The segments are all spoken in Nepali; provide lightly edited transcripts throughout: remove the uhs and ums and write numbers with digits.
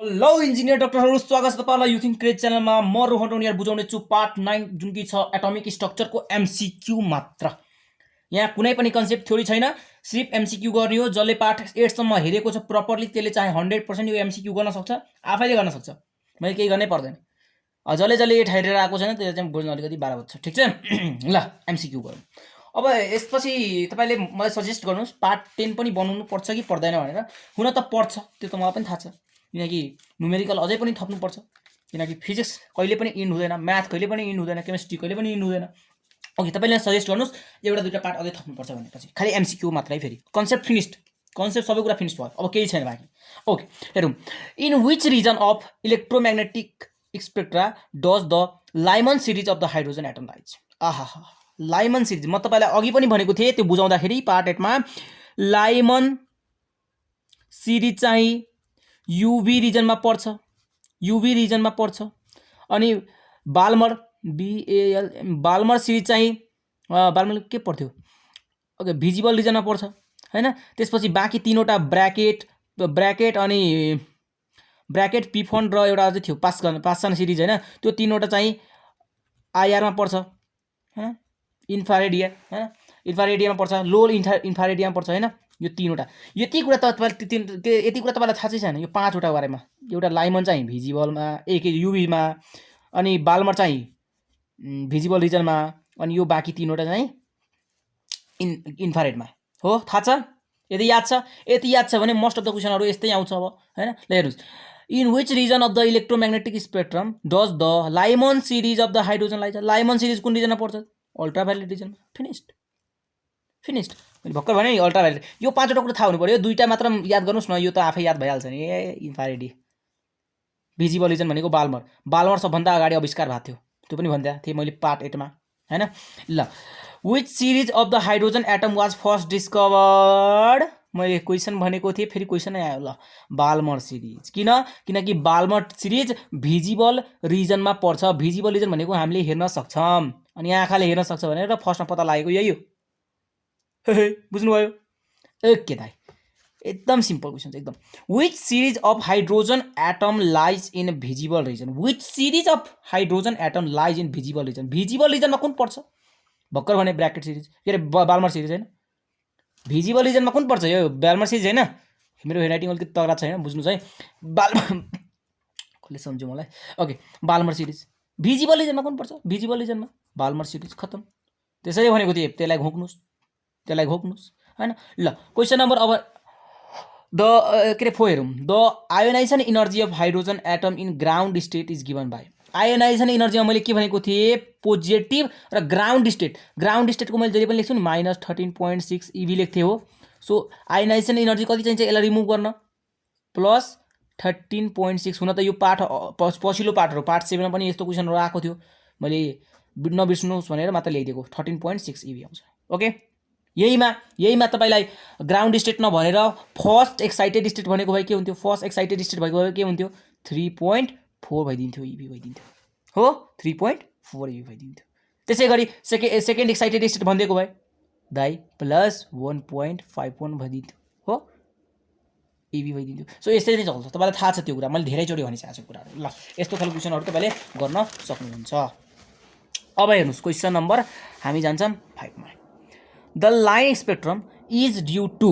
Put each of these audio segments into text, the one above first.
हेलो इन्जिनियर डाक्टरहरू, स्वागत छ तपाईँलाई युथिङ क्रेज च्यानलमा। म रोहन टोनियर बुझाउने छु पार्ट 9 जुन कि छ एटोमिक स्ट्रक्चरको एमसीक्यू मात्र। यहाँ कुनै पनि कन्सेप्ट थ्योरी छैन, सिर्फ एमसीक्यू गर्ने हो। जसले पार्ट 8 सम्म हेरेको छ प्रपरली त्यसले चाहे 100% यो एमसीक्यू गर्न सक्छ, आफैले गर्न सक्छ। मैले केही गर्नै पर्दैन। जसले 8 हेरेर आएको छैन त्यसले चाहिँ बुझ्न अलिकति 12 बज्छ, ठीक छ। ल एमसीक्यू गरौँ। अब यसपछि तपाईँले मलाई सजेस्ट गर्नुहोस् पार्ट 10 पनि बनाउनु पर्छ कि पर्दैन भनेर। हुन त पर्छ, त्यो त मलाई पनि थाहा छ, किनकि न्युमेरिकल अझै पनि थप्नुपर्छ। किनकि फिजिक्स कहिले पनि इन्ड हुँदैन, म्याथ कहिले पनि इन्ड हुँदैन, केमिस्ट्री कहिले पनि इन्ड हुँदैन। ओके, तपाईँले सजेस्ट गर्नुहोस् एउटा दुईवटा पार्ट अझै थप्नुपर्छ भनेपछि। खालि एमसीक्यू मात्रै, फेरि कन्सेप्ट फिनिस्ड, कन्सेप्ट सबै कुरा फिनिस्ड भयो, अब केही छैन बाँकी। ओके हेरौँ। In which region of electromagnetic spectra does the Lyman series of the hydrogen atom lies. आहा, लाइमन सिरिज म तपाईँलाई अघि पनि भनेको थिएँ, त्यो बुझाउँदाखेरि पार्ट 8 मा लाइमन सिरिज चाहिँ युभी रिजनमा पर्छ, युभी रिजनमा पर्छ। अनि बाल्मर बीएल बाल्मर सिरिज चाहिँ बाल्मर के पर्थ्यो, ओके भिजिबल रिजनमा पर्छ हैन। त्यसपछि बाँकी तीनवटा ब्र्याकेट अनि ब्र्याकेट पिफोन र एउटा अझै थियो पाससन सिरिज हैन, त्यो तीनवटा चाहिँ आइआरमा पर्छ हैन, इन्फ्रारेडिया हैन, इन्फ्रारेडियामा पर्छ, लो इन्फ्रारेडियामा पर्छ हैन। यो तीनवटा, यति कुरा यति कुरा तपाईँलाई थाहा चाहिँ छैन। यो 5वटा बारेमा, एउटा लाइमन चाहिँ भिजिबलमा युभीमा, अनि बाल्मर चाहिँ भिजिबल रिजनमा, अनि यो बाँकी तीनवटा चाहिँ इन्फ्रारेडमा हो। थाहा छ? यदि याद छ भने मोस्ट अफ द क्वेसनहरू यस्तै आउँछ अब हैन। ल हेर्नुहोस्, in which region of the electromagnetic spectrum does the Lyman series of the hydrogen lies. Lyman series कुन रिजनमा पर्छ? अल्ट्राभायोलेट रिजनमा। फिनिस्ड मैले भर्खर भने नि अल्ट्राभायोलेट। यो 5वटा कुरा थाहा हुनु पर्यो, दुईटा मात्र याद गर्नुहोस् न, यो त आफै याद भइहाल्छ नि। इन्फ्रारेडी भिजिबल रिजन भनेको बाल्मर सबभन्दा अगाडि आविष्कार भएको थियो, त्यो पनि भन्दा थिएँ मैले पार्ट 8 मा हैन। ल which series of the hydrogen atom was first discovered. मैले क्वेसन भनेको थिएँ, फेरि क्वेसनै आयो। ल बाल्मर सिरिज। किनकि बाल्मर सिरिज भिजिबल रिजनमा पर्छ। भिजिबल रिजन भनेको हामीले हेर्न सक्छौँ, अनि आँखाले हेर्न सक्छ भनेर फर्स्टमा पत्ता लागेको यही हो। बुझ्नुभयो? ओके दाइ, एकदम सिम्पल क्वेसन छ एकदम। Which series of hydrogen atom lies in visible region. Which series of hydrogen atom lies in visible region. Visible रिजनमा कुन पर्छ? भर्खर भने ब्र्याकेट सिरिज, के अरे बाल्मर सिरिज होइन। भिजिबल रिजनमा कुन पर्छ? यो बाल्मर सिरिज होइन। मेरो हेन्डराइटिङ अलिकति तगडा छैन, बुझ्नुहोस् है। कसले सम्झ्यो मलाई? ओके, बाल्मर सिरिज भिजिबल रिजनमा कुन पर्छ? भिजिबल रिजनमा बाल्मर सिरिज, खत्तम। त्यसैले भनेको थिएँ, त्यसलाई घोक्नुहोस् हैन। ल क्वेसन नम्बर अब द के अरे 4 हेरौँ। The ionisation energy of hydrogen atom in ground state is given by. Ionisation इनर्जीमा मैले के भनेको थिएँ? पोजिटिभ र ग्राउन्ड स्टेट। ग्राउन्ड स्टेटको मैले जहिले पनि लेख्छु नि -13.6 इभी लेख्थेँ हो। सो आयोनाइजेसन इनर्जी कति चाहिन्छ यसलाई रिमुभ गर्न? +13.6। हुन त यो पाठ पछिल्लो पाठहरू पार्ट 7 मा पनि यस्तो क्वेसनहरू आएको थियो, मैले नबिर्स्नुहोस् भनेर मात्र ल्याइदिएको। 13.6 इभी आउँछ। ओके, यहीमा तपाईँलाई ग्राउन्ड स्टेट नभनेर फर्स्ट एक्साइटेड स्टेट भनेको भए के हुन्थ्यो? फर्स्ट एक्साइटेड स्टेट भएको भए के हुन्थ्यो? 3.4 भइदिन्थ्यो, इभी भइदिन्थ्यो हो। 3.4 इभी भइदिन्थ्यो। त्यसै गरी सेकेन्ड एक्साइटेड स्टेट भनिदिएको भए दाइ +1.51 भइदिन्थ्यो हो, इभी भइदिन्थ्यो। सो यसरी नै चल्छ, तपाईँलाई थाहा छ त्यो कुरा, मैले धेरैचोटि भनिसकेको छु कुराहरू। ल यस्तो खालको क्वेसनहरू तपाईँले गर्न सक्नुहुन्छ। अब हेर्नुहोस् क्वेसन नम्बर, हामी जान्छौँ 5 मा। The line spectrum is due to.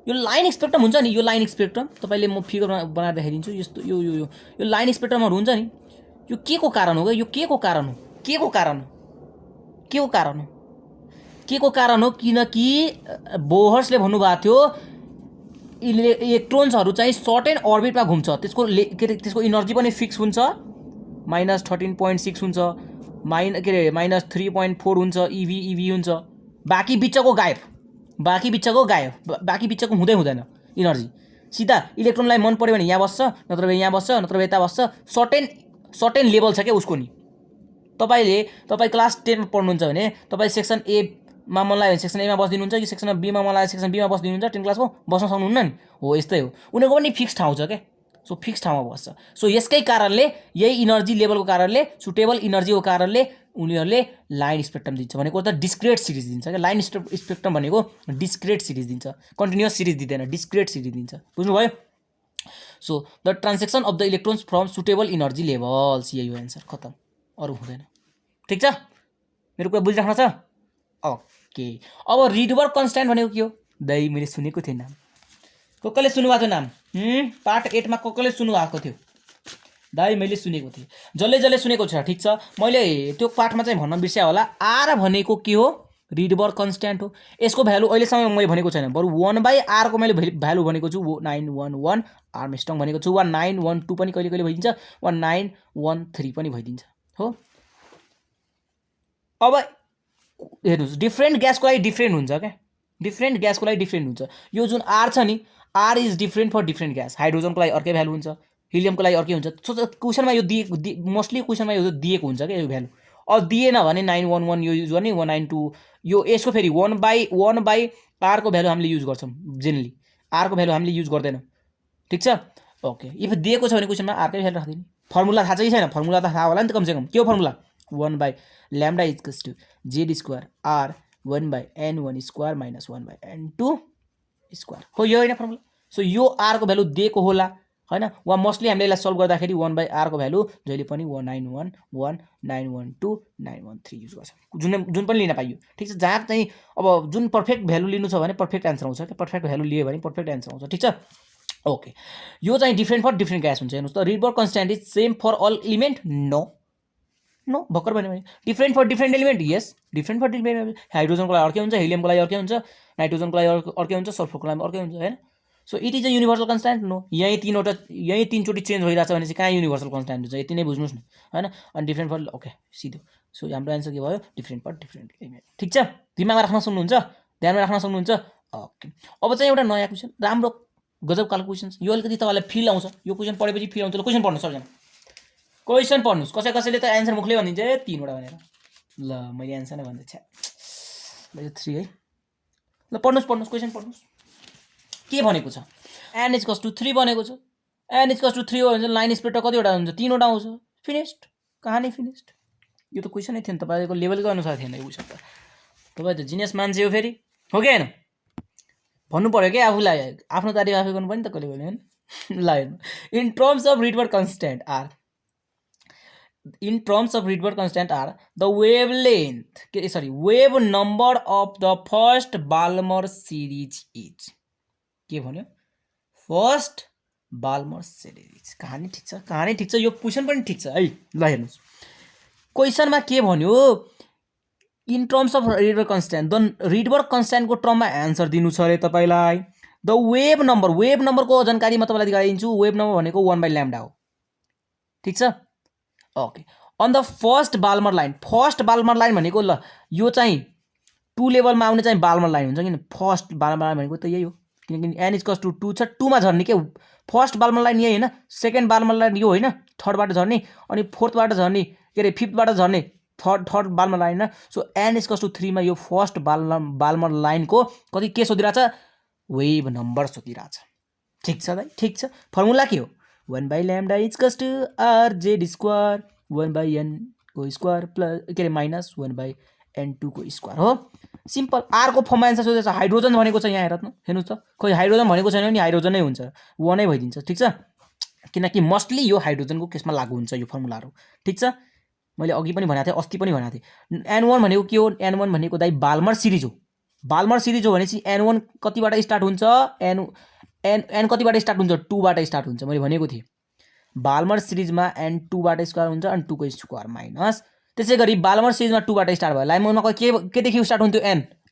यो लाइन स्पेक्ट्रम हुन्छ नि, यो लाइन स्पेक्ट्रम तपाईँले म फिगर बनाएर देखाइदिन्छु। यस्तो यो लाइन स्पेक्ट्रमहरू हुन्छ नि, यो के को कारण हो? यो के को कारण हो? किनकि बोहर्सले भन्नुभएको थियो इलेक्ट्रोन्सहरू चाहिँ सर्टेन अर्बिटमा घुम्छ, त्यसको इनर्जी पनि फिक्स हुन्छ, -13.6 हुन्छ, -3.4 हुन्छ, इभी हुन्छ। बाँकी बिचको गायब, बाँकी बिचको हुँदैन इनर्जी। सिधा इलेक्ट्रोनलाई मन पऱ्यो भने यहाँ बस्छ, नत्र यहाँ बस्छ, नत्र यता बस्छ। सर्टेन लेभल छ क्या उसको नि। तपाईँ क्लास 10 मा पढ्नुहुन्छ भने तपाईँ सेक्सन ए मा मन लाग्यो भने सेक्सन ए मा बस्दिनुहुन्छ, कि सेक्सन बी मा मन लाग्यो सेक्सन बी मा बस्दिनुहुन्छ, 10 क्लासको बस्न सक्नुहुन्न नि हो। यस्तै हो, उनीहरूको पनि फिक्स ठाउँ छ क्या। सो फिक्स ठाउँमा बस्छ। सो यसकै कारणले, यही इनर्जी लेभलको कारणले, सुटेबल इनर्जीको कारणले उनीहरूले लाइन स्पेक्ट्रम दिन्छ। भनेको त डिस्क्रेट सिरिज दिन्छ क्या। लाइन स्पेक्ट्रम भनेको डिस्क्रेट सिरिज दिन्छ, कन्टिन्युअस सिरिज दिँदैन, डिस्क्रेट सिरिज दिन्छ। बुझ्नुभयो? So the transaction of the electrons from suitable energy levels, यही हो एन्सर, खतम, अरू हुँदैन। ठिक छ, मेरो कुरा बुझिराख्नु छ। ओके, अब रिडबर्ग कन्स्ट्यान्ट भनेको के हो? दाइ मैले सुनेको थिएँ नाम, कसले सुन्नुभएको थियो नाम? पार्ट 8 मा कसले सुन्नुभएको थियो? दाइ मैले सुनेको थिएँ, जसले जसले सुनेको छ ठिक छ। मैले त्यो पार्टमा चाहिँ भन्न बिर्सेँ होला। आर भनेको के हो? रिडबर्ग कन्स्ट्यान्ट हो। यसको भ्यालु अहिलेसम्म मैले भनेको छैन, बरु 1/r को मैले भ्यालु भनेको छु 1911 आर्मस्ट्रङ भनेको छु। 1912 पनि कहिले कहिले भइदिन्छ, 1913 पनि भइदिन्छ हो। अब हेर्नुहोस्, डिफ्रेन्ट ग्यासको लागि डिफ्रेन्ट हुन्छ क्या, डिफ्रेन्ट ग्यासको लागि डिफ्रेन्ट हुन्छ। यो जुन आर छ नि, R is different for different gas. हाइड्रोजनको लागि अर्कै भ्यालु हुन्छ, हिलियमको लागि अर्कै हुन्छ। क्वेसनमा यो मोस्टली क्वेसनमा यो दिएको हुन्छ क्या यो भ्यालु। अब दिएन भने 911 यो युज गर्ने, 192 यो। यसको फेरि 1/r को भ्यालु हामीले युज गर्छौँ जेनरली, आर को भ्यालु हामीले युज गर्दैनौँ। ठिक छ, ओके। इफ दिएको छ भने क्वेसनमा आरकै भ्यालु राख्दिने। फर्मुला थाहा छ कि छैन? फर्मुला त थाहा होला नि त कमसेकम। के हो formula? 1/λ equals to Z square R 1/n1 square minus 1/n2 square हो, यो होइन फर्मुला। सो यो आर को भ्यालु दिएको होला हैन। वा मोस्टली हामीले यसलाई सल्भ गर्दाखेरि 1/r को भ्यालु जहिले पनि 1911 912 913 युज गर्छ, जुन पनि लिन पाइयो। ठिक छ, जहाँ चाहिँ अब जुन पर्फेक्ट भ्यालु लिनु छ भने पर्फेक्ट एन्सर आउँछ क्या, पर्फेक्ट भ्यालु लियो भने पर्फेक्ट एन्सर आउँछ। ठिक छ, ओके। यो चाहिँ डिफ्रेन्ट फर डिफ्रेन्ट ग्यास हुन्छ। हेर्नुहोस् त, Rydberg constant is same for all element? No, भर्खर भन्यो भने different for different element, yes, different for different element. हाइड्रोजनको लागि अर्कै हुन्छ, हिलियमको लागि अर्कै हुन्छ, नाइट्रोजनको लागि अर्कै हुन्छ, सल्फरको लागि अर्कै हुन्छ हैन। So it is a universal constant? No. यही तीनचोटि चेन्ज भइरहेछ भने चाहिँ कहाँ युनिभर्सल कन्स्ट्यान्ट हुन्छ? यति नै बुझ्नुहोस् न हैन। अनि डिफ्रेन्ट फर, ओके, सिधो। सो हाम्रो एन्सर के भयो? Different for different element. ठिक छ, दिमागमा राख्न सक्नुहुन्छ, ध्यानमा राख्न सक्नुहुन्छ। ओके, अब चाहिँ एउटा नयाँ क्वेसन, राम्रो गजब खालको क्वेसन। यो अलिकति तपाईँलाई फिल आउँछ, यो क्वेसन पढेपछि फिल आउँछ। ल क्वेसन पढ्नु सबजना, क्वेसन पढ्नुहोस्। कसैले त एन्सर मुखले भनिदिन्छ 3वटा भनेर। ल मैले एन्सर नै भन्दै छ्या, ल यो 3 है। ल पढ्नुहोस्, क्वेसन पढ्नुहोस्। के भनेको छ? n इक्वल्स टु 3 भनेको छ। n इक्वल्स टु 3 हो भने लाइन स्प्लिट कतिवटा हुन्छ? 3वटा आउँछ। फिनिस्ड, कहानी फिनिस्ड। यो त क्वेसनै थिएन, तपाईँको लेभलको अनुसार थिएन यो क्वेसन त। तपाईँ त जिनियस मान्छे हो फेरि, हो कि होइन? भन्नु पर्यो क्या आफूलाई, आफ्नो तारिफ आफै गर्नु पर्यो नि त कहिले कहिले हैन। ल हेर्नु, in terms of Rydberg constant R, in terms of Rydberg constant are the wave number of the first Balmer series is, के भन्यो? First Balmer series. कहानी ठिक छ, कहानी ठिक छ, यो क्वेसन पनि ठिक छ है। ल हेर्नुहोस्, क्वेसनमा के भन्यो? In terms of Rydberg constant, the Rydberg कन्स्ट्यान्टको टर्ममा एन्सर दिनु छ अरे तपाईलाई। द वेभ नम्बरको जानकारी म तपाईलाई दिइदिन्छु। वेभ नम्बर भनेको 1/λ हो। ठिक छ, okay. On the first Balmer line, first Balmer line भनेको ल यो चाहिँ 2 लेभलमा आउने चाहिँ बाल्मर लाइन हुन्छ। किन फर्स्ट बाल्मर लाइन भनेको त यही हो, किनकि n इक्वल्स टु 2 छ, 2 मा झर्ने के फर्स्ट बाल्मर लाइन यही हैन। सेकेन्ड बाल्मर लाइन यो हैन, थर्डबाट झर्ने, अनि फोर्थबाट झर्ने, के अरे फिफ्थबाट झर्ने, third Balmer line. So n equals to 3 मा यो फर्स्ट बाल्मर लाइनको कति के सोधिरहेछ? Wave number सोधिरहेछ। ठिक छ दाइ, ठिक छ। फर्मुला के हो? 1/λ equals to r z square 1/n को स्क्वायर प्लस के अरे माइनस 1/n2 को स्क्वायर हो। सिम्पल। आर को फर्ममा एन्सर सोधेछ। हाइड्रोजन भनेको छ यहाँ, हेर्नु हेर्नुहोस् त, खोइ हाइड्रोजन भनेको छैन नि, हाइड्रोजन नै हुन्छ, 1 नै भइदिन्छ। ठिक छ, किनकि मोस्टली यो हाइड्रोजनको केसमा लागू हुन्छ यो फर्मुलाहरू। ठिक छ, मैले अघि पनि भनेको थिएँ, अस्ति पनि भनेको थिएँ। n1 भनेको के हो? n1 भनेको दाइ बाल्मर सिरिज हो। बाल्मर सिरिज हो भनेपछि n1 कतिबाट स्टार्ट हुन्छ? n कतिबाट स्टार्ट हुन्छ? 2 बाट स्टार्ट हुन्छ। मैले भनेको थिएँ बाल्मर सिरिजमा n2 बाट स्क्वायर हुन्छ, अनि 2 को स्क्वायर माइनस। त्यसै गरी बाल्मर सिरिजमा 2 बाट स्टार्ट भयो। लाइनमा के देखि स्टार्ट हुन्थ्यो?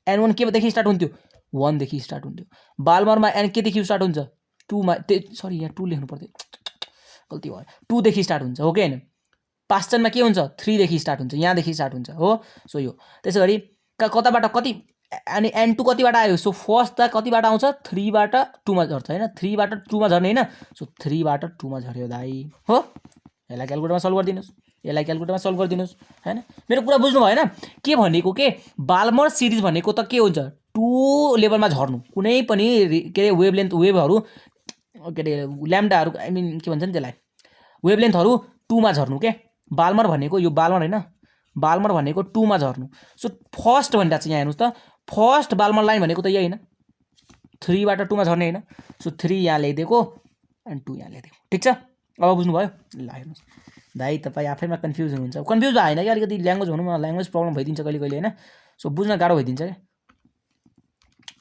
n1 के देखि स्टार्ट हुन्थ्यो? 1 देखि स्टार्ट हुन्थ्यो। बाल्मरमा n के देखि स्टार्ट हुन्छ? 2 मा, सरी यहाँ 2 लेख्नु पर्थ्यो, गल्ती भयो, 2 देखि स्टार्ट हुन्छ, हो कि हैन? पास्चनमा के हुन्छ? 3 देखि स्टार्ट हुन्छ, यहाँदेखि स्टार्ट हुन्छ हो। सो यो त्यसै गरी कताबाट कति, अनि n2 कतिबाट आयो? सो फर्स्ट त कतिबाट आउँछ? 3 बाट 2 मा झर्छ हैन, 3 बाट 2 मा झर्ने हैन। सो 3 बाट 2 मा झर्यो दाइ हो। यसलाई क्याल्कुलेटरमा सल्भ गरिदिनुस्, यसलाई क्याल्कुलेटरमा सल्भ गरिदिनुस् हैन। मेरो कुरा बुझ्नु भएन? के भनेको के बाल्मर सिरिज भनेको त के हुन्छ? 2 लेभलमा झर्नु, कुनै पनि के अरे वेभहरू के अरे ल्याम्डाहरू, आई मिन के भन्छ नि त्यसलाई, वेभलेन्थहरू 2 मा झर्नु के। बाल्मर भनेको यो बाल्मर हैन, बाल्मर भनेको 2 मा झर्नु। सो फर्स्ट भनिरहेको छ यहाँ, हेर्नुहोस् त, फर्स्ट बाल्मर लाइन भनेको त यही हैन, 3 बाट 2 मा झर्ने हैन। सो 3 यहाँ लेखिदिएको, एन्ड 2 यहाँ लेख्दिउँ। ठिक छ, अब बुझ्नुभयो? ल हेर्नुहोस् दाइ तपाईँ आफैमा कन्फ्युज हुनुहुन्छ। कन्फ्युज होइन कि अलिकति ल्याङ्ग्वेज भनौँ न, ल्याङ्ग्वेज प्रब्लम भइदिन्छ कहिले कहिले होइन। सो बुझ्न गाह्रो भइदिन्छ क्या।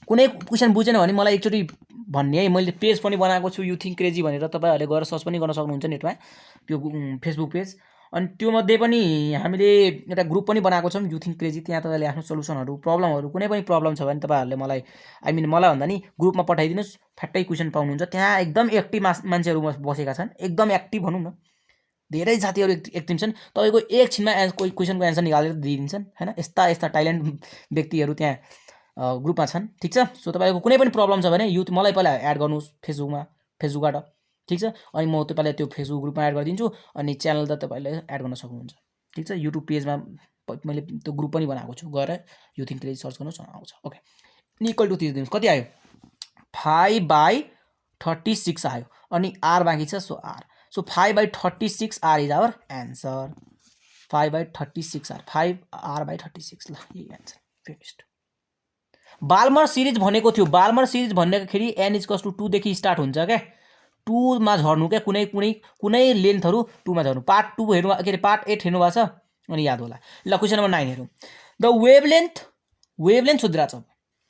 कुनै क्वेसन बुझेन भने मलाई एकचोटि भन्ने है, मैले पेज पनि बनाएको छु युथिङ क्रेजी भनेर, तपाईँहरूले गएर सर्च पनि गर्न सक्नुहुन्छ नेटमा, त्यो फेसबुक पेज। अनि त्यो मध्ये पनि हामीले एउटा ग्रुप पनि बनाएको छौँ युथिङ क्रेजी। त्यहाँ तपाईँले आफ्नो सल्युसनहरू, प्रब्लमहरू, कुनै पनि प्रब्लम छ भने तपाईँहरूले मलाई मलाई भन्दा नि ग्रुपमा पठाइदिनुहोस्, फ्याट्टै क्वेसन पाउनुहुन्छ। त्यहाँ एकदम एक्टिभ मान्छेहरू बसेका छन्, एकदम एक्टिभ भनौँ न, धेरै साथीहरू एक्टिभ छन्। तपाईँको एकछिनमा कोही क्वेसनको एन्सर निकालेर दिइदिन्छन् होइन। यस्ता यस्ता ट्यालेन्ट व्यक्तिहरू त्यहाँ ग्रुपमा छन्। ठिक छ, सो तपाईँको कुनै पनि प्रब्लम छ भने मलाई पहिला एड गर्नुहोस् फेसबुकबाट। ठिक छ, अनि म तपाईँलाई त्यो फेसबुक ग्रुपमा एड गरिदिन्छु, अनि च्यानल त तपाईँले एड गर्न सक्नुहुन्छ। ठिक छ, युट्युब पेजमा मैले त्यो ग्रुप पनि बनाएको छु, गएर युथिङ क्रेजी सर्च गर्नुहोस् आउँछ। ओके, इक्वल टु दिनुहोस्, कति आयो? 5/36 आयो, अनि आर बाँकी छ, so R. So 5/36 R is our answer. 5/36 R, 5r/36, ल यही एन्सर, फिनिस्ड। बाल्मर सिरिज भनेको थियो, बाल्मर सिरिज भन्दाखेरि n इक्वल्स टु 2 देखि स्टार्ट हुन्छ क्या, 2 मा झर्नु क्या, कुनै लेन्थहरू 2 मा झर्नु। पार्ट 2 हेर्नु, के अरे पार्ट 8 हेर्नु भएको छ, अनि याद होला। ल क्वेसन नम्बर 9 हेरौँ। द वेभलेन्थ सोधिरहेको छ।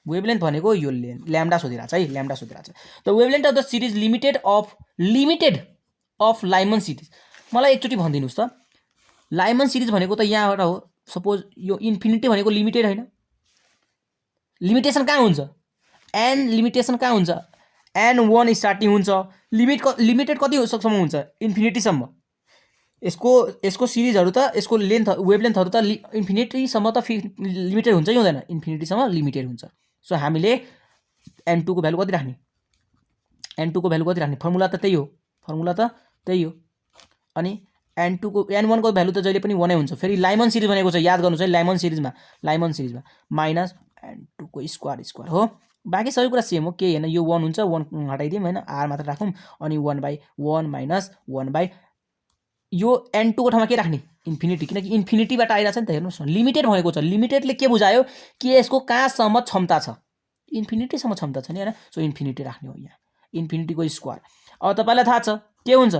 वेभलेन्थ भनेको यो ल्याम्डा सोधिरहेको छ है, ल्याम्डा सोधिरहेको छ। The wavelength of the series limited of Lyman series. मलाई एकचोटि भनिदिनुहोस् त, लाइमन सिरिज भनेको त यहाँबाट हो, सपोज यो इन्फिनिटी भनेको लिमिटेड होइन? लिमिटेसन कहाँ हुन्छ? एन लिमिटेसन कहाँ हुन्छ? n1 स्टार्टिङ हुन्छ, लिमिटेड कति सम्म हुन्छ? इन्फिनिटीसम्म। यसको सिरिजहरू त, यसको वेभलेन्थहरू त इन्फिनिटीसम्म त लिमिटेड हुन्छ कि हुँदैन? इन्फिनिटीसम्म लिमिटेड हुन्छ। सो हामीले n2 को भ्यालु कति राख्ने? n2 को भ्यालु कति राख्ने? फर्मुला त त्यही हो। अनि n1 को भ्यालु त जहिले पनि 1 नै हुन्छ। फेरि लाइमन सिरिज भनेको छ, याद गर्नुहोस् है, लाइमन सिरिजमा माइनस n2 को स्क्वायर हो। बाँकी सबै कुरा सेम हो, केही होइन। यो 1 हुन्छ, 1 हटाइदिउँ होइन, आर मात्र राखौँ, अनि 1/1 माइनस 1/, यो n2 को ठाउँमा के राख्ने? इन्फिनिटी, किनकि इन्फिनिटीबाट आइरहेको छ नि त। हेर्नुहोस् न, लिमिटेड भएको छ। लिमिटेडले के बुझायो कि यसको कहाँसम्म क्षमता छ? इन्फिनिटीसम्म क्षमता छ नि होइन। सो इन्फिनिटी राख्ने हो यहाँ, इन्फिनिटीको स्क्वायर। अब तपाईँलाई थाहा छ के हुन्छ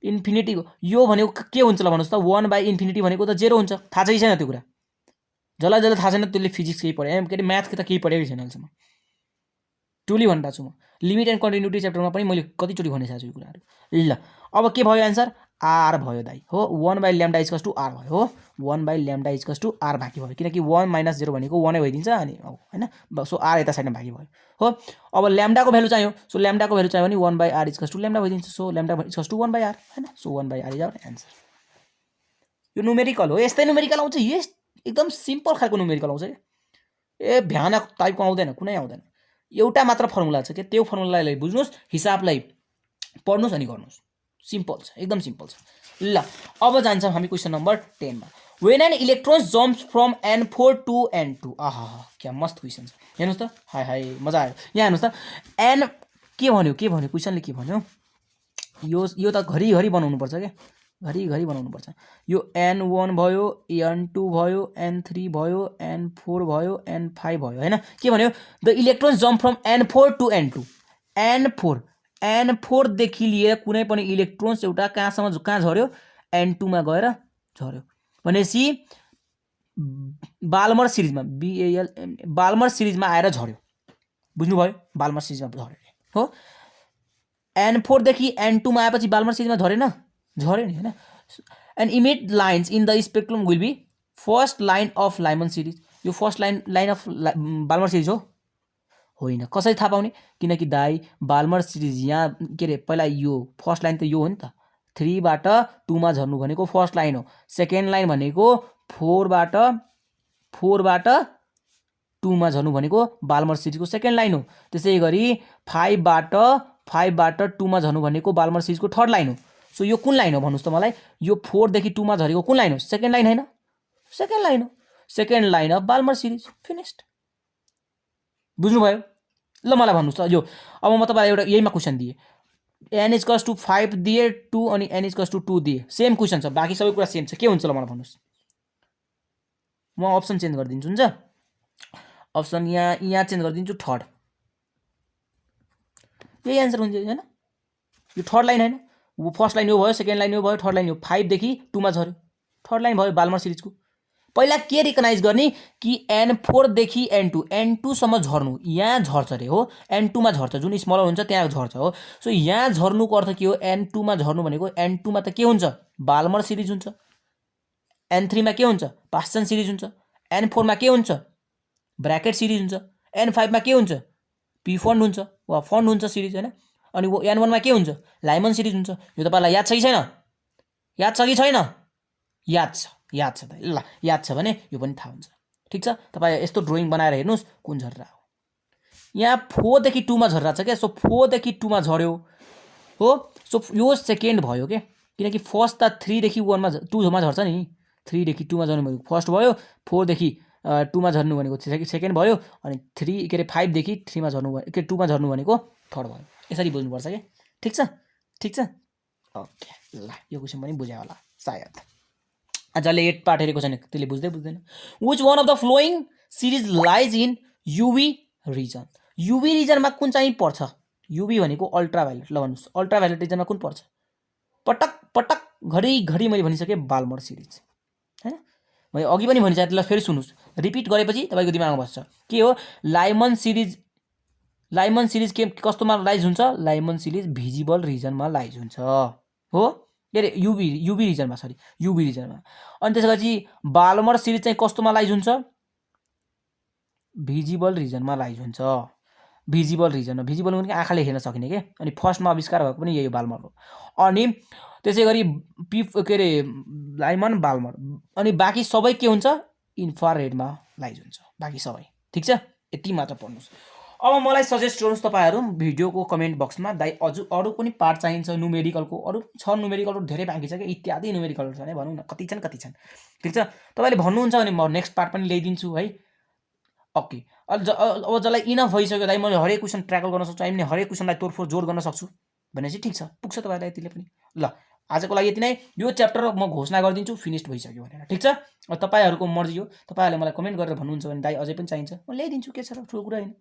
इन्फिनिटीको? यो भनेको के हुन्छ ल भन्नुहोस् त? 1/∞ भनेको त 0 हुन्छ। थाहा छ कि छैन त्यो कुरा? जसलाई थाहा छैन त्यसले फिजिक्स केही पढ्यो, के अरे म्याथ त केही पढेकै छैन अहिलेसम्म। टुली भनिरहेको छु म। लिमिट एन्ड कन्टिन्युटी च्याप्टरमा पनि मैले कतिचोटि भनिसकेको छु यो कुराहरू। ल अब के भयो एन्सर? आर भयो दाइ हो। 1/λ इक्वल्स टु आर भयो हो। 1/λ इक्वल्स टु आर बाँकी भयो, किनकि 1 - 0 भनेको 1 नै भइदिन्छ अनि होइन। सो आर यता साइडमा बाँकी भयो हो। अब ल्याम्डाको भ्यालु चाहियो। सो ल्याम्डाको भ्यालु चाहियो भने 1/r इक्वल्स टु ल्याम्डा भइदिन्छ। So lambda equals to 1/r होइन। So 1/r is our answer. यो न्युमेरिकल हो, यस्तै न्युमेरिकल आउँछ, यस एकदम सिम्पल खालको न्युमेरिकल आउँछ क्या। ए भ्यानक टाइपको आउँदैन, कुनै आउँदैन। एउटा मात्र फर्मुला छ कि त्यो फर्मुलालाई बुझ्नुहोस्, हिसाबलाई पढ्नुहोस् अनि गर्नुहोस्। सिम्पल छ, एकदम सिम्पल छ। ल अब जान्छौँ हामी क्वेसन नम्बर 10 मा। When an electron jumps from n4 to n2। आहा क्या मस्त क्वेसन छ, हेर्नुहोस् त। हाय मजा आयो। यहाँ हेर्नुहोस् त, एन के भन्यो क्वेसनले के भन्यो? यो त घरिघरि बनाउनु पर्छ क्या, घरिघरि बनाउनु पर्छ। यो n1 भयो, n2 भयो, n3 भयो, n4 भयो, n5 भयो होइन। के भन्यो? The electron jump from n4 to n2। n4 देखि लिएर कुनै पनि इलेक्ट्रोन्स एउटा कहाँ झर्यो? n2 मा गएर झर्यो भनेपछि बाल्मर सिरिजमा बाल्मर सिरिजमा आएर झर्यो। बुझ्नुभयो? बाल्मर सिरिजमा झर्यो हो। n4 देखि n2 मा आएपछि बाल्मर सिरिजमा झर्यो नि होइन। And emit lines in the spectrum will be first line of Lyman series. यो first line of Balmer series हो? होइन। कसरी थाहा पाउने? किनकि दाइ बाल्मर सिरिज यहाँ के अरे पहिला यो फर्स्ट लाइन त यो हो नि त। 3 बाट 2 मा झर्नु भनेको फर्स्ट लाइन हो। सेकेन्ड लाइन भनेको 4 बाट 2 मा झर्नु भनेको बाल्मर सिरिजको सेकेन्ड लाइन हो। त्यसै गरी 5 बाट 2 मा झर्नु भनेको बाल्मर सिरिजको थर्ड लाइन हो। सो यो कुन लाइन हो भन्नुहोस् त मलाई? यो 4 देखि 2 मा झरेको कुन लाइन हो? सेकेन्ड लाइन होइन? सेकेन्ड लाइन हो। Second line of Balmer series, finished. बुझ्नुभयो? ल मलाई भन्नुहोस् त, यो अब म तपाईँलाई एउटा यहीमा क्वेसन दिएँ, n इक्वल्स टु 5 दिए, 2 अनि n इक्वल्स टु 2 दिए, सेम क्वेसन छ, बाँकी सबै कुरा सेम छ, के हुन्छ ल मलाई भन्नुहोस्? म अप्सन चेन्ज गरिदिन्छु, हुन्छ? अप्सन यहाँ चेन्ज गरिदिन्छु, थर्ड। यही एन्सर हुन्छ होइन? यो थर्ड लाइन होइन, फर्स्ट लाइन यो भयो, सेकेन्ड लाइन यो भयो, थर्ड लाइन यो 5 देखि 2 मा झऱ्यो, थर्ड लाइन भयो बाल्मर सिरिजको। पहिला के रिकगनाइज गर्ने कि N4 देखि N2 सम्म झर्नु, यहाँ झर्छ रे हो, N2 मा झर्छ, जुन स्मलर हुन्छ त्यहाँ झर्छ हो। सो यहाँ झर्नुको अर्थ के हो, N2 मा झर्नु भनेको N2 मा त के हुन्छ, बाल्मर सिरिज हुन्छ, N3 मा के हुन्छ, पास्चन सिरिज हुन्छ, N4 मा के हुन्छ, ब्र्याकेट सिरिज हुन्छ, N5 मा के हुन्छ, पी फन्ड हुन्छ वा फन्ड हुन्छ सिरिज होइन। अनि वो N1 मा के हुन्छ, लाइमन सिरिज हुन्छ। यो तपाईँलाई याद छ कि छैन, याद छ कि छैन, याद छ, याद छ त ल, याद छ भने यो पनि थाहा हुन्छ। ठिक छ, तपाईँ यस्तो ड्रइङ बनाएर हेर्नुहोस् कुन झरेर हो। यहाँ 4 देखि 2 मा झरिरहेको छ क्या, सो 4 देखि 2 मा झर्यो हो। सो यो सेकेन्ड भयो के, किनकि फर्स्ट त 3 देखि 1 मा 2 मा झर्छ नि, 3 देखि 2 मा झर्नु भनेको फर्स्ट भयो, 4 देखि 2 मा झर्नु भनेको सेकेन्ड भयो, अनि 3 के अरे 5 देखि 3 मा झर्नु के 2 मा झर्नु भनेको थर्ड भयो। यसरी बुझ्नुपर्छ के, ठिक छ, ठिक छ, ओके ल, यो क्वेसन पनि बुझ्यो होला सायद। जसले 8 पार्ट हेरेको छैन त्यसले बुझ्दै बुझ्दैन। Which one of the following series lies in UV region, UV रिजनमा कुन चाहिँ पर्छ, युभी भनेको अल्ट्राभायोलेट, ल भन्नुहोस् अल्ट्राभायोलेट रिजनमा कुन पर्छ, पटक पटक घडी मैले भनिसकेँ बाल्मर सिरिज हैन, मैले अघि पनि भनिसकेँ, त्यसलाई फेरि सुन्नुहोस्, रिपिट गरेपछि तपाईँको दिमागमा बस्छ के हो, लाइमन सिरिज के कस्तोमा लाइज हुन्छ, लाइमन सिरिज भिजिबल रिजनमा लाइज हुन्छ हो, के अरे युभी रिजनमा, सरी युभी रिजनमा। अनि त्यसपछि बाल्मर सिरिज चाहिँ कस्तोमा लाइज हुन्छ, भिजिबल रिजनमा लाइज हुन्छ, भिजिबल रिजनमा, भिजिबल भनेको आँखाले हेर्न सकिने के। अनि फर्स्टमा आविष्कार भएको पनि यही बाल्मर हो। अनि त्यसै गरी के अरे लाइमन बाल्मर, अनि बाँकी सबै के हुन्छ, इन्फ्रारेडमा लाइज हुन्छ बाँकी सबै। ठिक छ, यति मात्र पढ्नुहोस्। अब मलाई सजेस्ट गर्नुहोस् तपाईँहरू भिडियोको कमेन्ट बक्समा, दाइ अरू पनि पार्ट चाहिन्छ न्युमेरिकलको, अरू छ न्युमेरिकलहरू धेरै बाँकी छ क्या, इत्यादि न्युमेरिकलहरू छ भने भनौँ न, कति छन्। ठिक छ, तपाईँले भन्नुहुन्छ भने म नेक्स्ट पार्ट पनि ल्याइदिन्छु है। ओके, अब जसलाई इनफ भइसक्यो दाइ मैले हरेक क्वेसन ट्र्याकल गर्न सक्छु, हामीले हरेक क्वेसनलाई तोडफोड जोड गर्न सक्छु भनेपछि ठिक छ, पुग्छ तपाईँलाई यतिले पनि। ल आजको लागि यति नै, यो च्याप्टर म घोषणा गरिदिन्छु फिनिस्ड भइसक्यो भनेर। ठिक छ, तपाईँहरूको मर्जी हो, तपाईँहरूले मलाई कमेन्ट गरेर भन्नुहुन्छ भने दाइ अझै पनि चाहिन्छ म ल्याइदिन्छु, के छ र ठुलो कुरा होइन,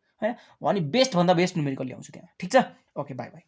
अनि बेस्ट भन्दा बेस्ट न्युमेरिकल ल्याउँछु त्यहाँ। ठिक छ, ओके बाई बाई।